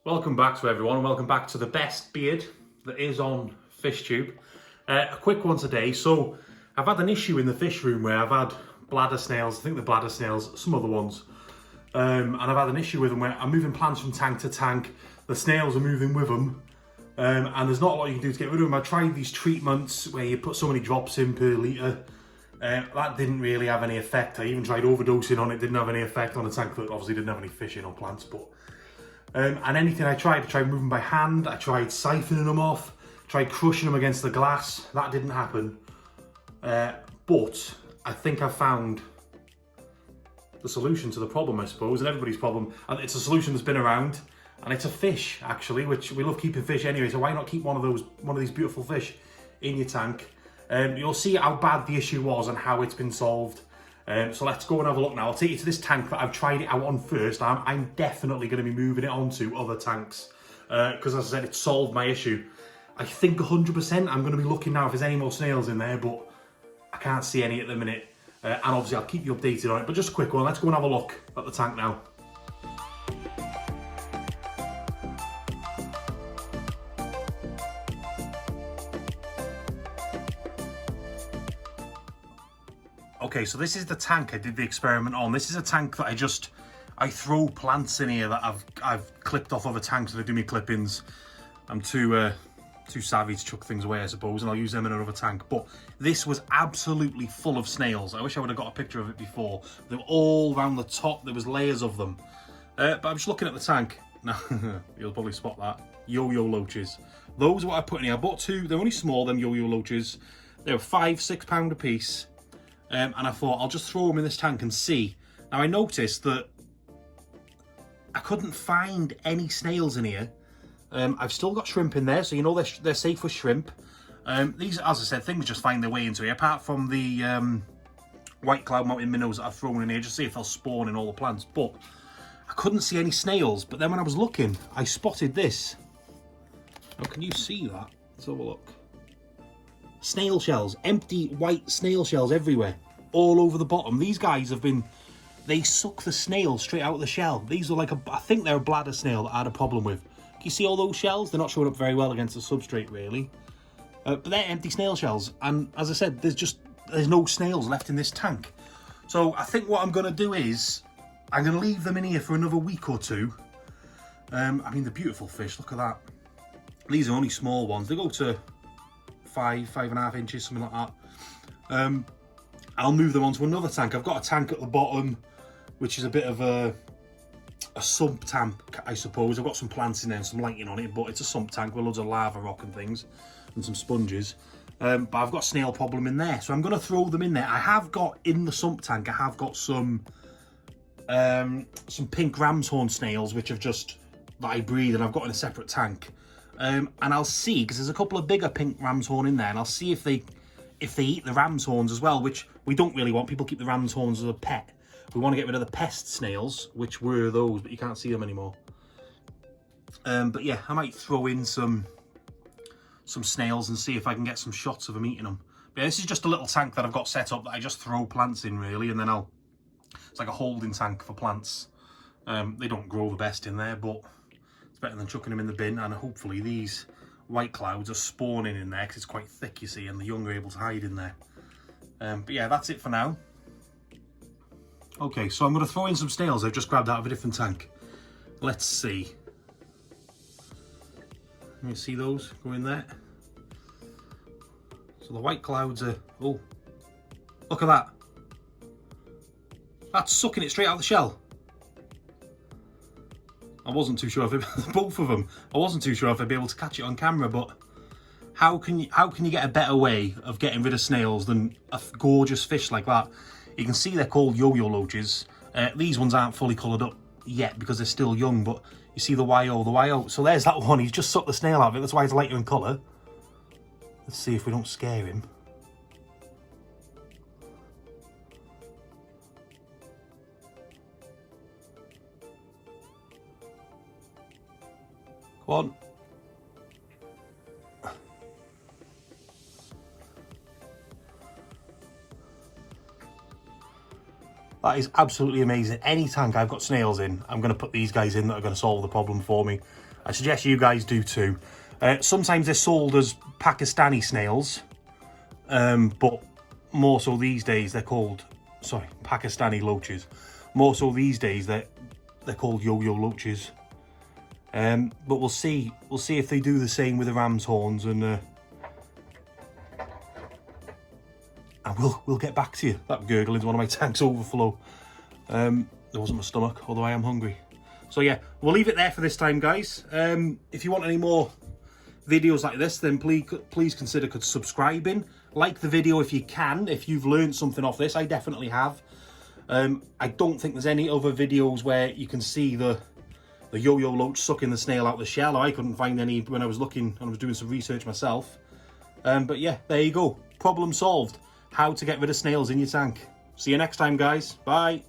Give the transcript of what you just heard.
Welcome back to everyone, and welcome back to the best beard that is on FishTube. A quick one today. So I've had an issue in the fish room where I've had bladder snails, I think the bladder snails, some other ones, and I've had an issue with them where I'm moving plants from tank to tank, the snails are moving with them, and there's not a lot you can do to get rid of them. I tried these treatments where you put so many drops in per litre. That didn't really have any effect. I even tried overdosing on it, didn't have any effect on a tank that obviously didn't have any fish in or plants. But and anything I tried moving by hand, I tried siphoning them off, tried crushing them against the glass, that didn't happen. But I think I've found the solution to the problem, I suppose, and everybody's problem. And it's a solution that's been around, and it's a fish, actually, which we love keeping fish anyway, so why not keep one of these beautiful fish in your tank? You'll see how bad the issue was and how it's been solved. So let's go and have a look now. I'll take you to this tank that I've tried it out on first. I'm definitely going to be moving it on to other tanks because, as I said, it solved my issue. I think 100% I'm going to be looking now if there's any more snails in there, but I can't see any at the minute. And obviously I'll keep you updated on it, but just a quick one. Let's go and have a look at the tank now. Okay, so this is the tank I did the experiment on. This is a tank that I throw plants in here that I've clipped off other tanks that I do me clippings. I'm too savvy to chuck things away, I suppose, and I'll use them in another tank. But this was absolutely full of snails. I wish I would have got a picture of it before. They were all around the top. There was layers of them. But I'm just looking at the tank. Now, you'll probably spot that. Yo-yo loaches. Those are what I put in here. I bought two. They're only small, them yo-yo loaches. They were £5–6 a piece. And I thought I'll just throw them in this tank and see. Now I noticed that I couldn't find any snails in here. I've still got shrimp in there, so you know they're safe with shrimp. These, as I said, things just find their way into here, apart from the white cloud mountain minnows that I've thrown in here, just to see if they'll spawn in all the plants. But I couldn't see any snails. But then when I was looking, I spotted this. Now, can you see that? Let's have a look. Snail shells, empty white snail shells everywhere, all over the bottom. These guys they suck the snail straight out of the shell. These are like I think they're a bladder snail that I had a problem with. Can you see all those shells? They're not showing up very well against the substrate, really. But they're empty snail shells. And as I said, there's no snails left in this tank. So I think what I'm going to do is, I'm going to leave them in here for another week or two. I mean, the beautiful fish, look at that. These are only small ones. They go to 5.5 inches, something like that. I'll move them onto another tank. I've got a tank at the bottom, which is a bit of a sump tank, I suppose. I've got some plants in there and some lighting on it, but it's a sump tank with loads of lava rock and things and some sponges. But I've got a snail problem in there, so I'm going to throw them in there. I have got in the sump tank, I have got some pink ram's horn snails, which have that I breed, and I've got in a separate tank. And I'll see, because there's a couple of bigger pink ram's horn in there, and I'll see if they eat the ram's horns as well, which we don't really want. People keep the ram's horns as a pet. We want to get rid of the pest snails, which were those, but you can't see them anymore. But yeah, I might throw in some snails and see if I can get some shots of them eating them. But yeah, this is just a little tank that I've got set up that I just throw plants in, really, and then it's like a holding tank for plants. They don't grow the best in there, but it's better than chucking them in the bin, and hopefully these white clouds are spawning in there because it's quite thick, you see, and the young are able to hide in there. But yeah, that's it for now. Okay, so I'm going to throw in some snails I've just grabbed out of a different tank. Let's see. Can you see those go in there? So the white clouds are... Oh, look at that. That's sucking it straight out of the shell. I wasn't too sure if both of them. I wasn't too sure if I'd be able to catch it on camera, but how can you get a better way of getting rid of snails than a gorgeous fish like that? You can see they're called yo-yo loaches. These ones aren't fully coloured up yet because they're still young, but you see the YO. So there's that one. He's just sucked the snail out of it. That's why it's lighter in colour. Let's see if we don't scare him. Go on. That is absolutely amazing. Any tank I've got snails in, I'm going to put these guys in that are going to solve the problem for me. I suggest you guys do too. Sometimes they're sold as Pakistani snails, but more so these days they're called, sorry, Pakistani loaches. More so these days they're called yo-yo loaches. But we'll see if they do the same with the ram's horns, and we'll get back to you. That gurgle into one of my tanks overflow. There wasn't my stomach, although I am hungry. So yeah, we'll leave it there for this time, guys. If you want any more videos like this, then please consider subscribing. Like the video if you can, if you've learned something off this. I definitely have. I don't think there's any other videos where you can see the yo-yo loach sucking the snail out the shell. I couldn't find any when I was looking and I was doing some research myself. But yeah, there you go. Problem solved. How to get rid of snails in your tank. See you next time, guys. Bye.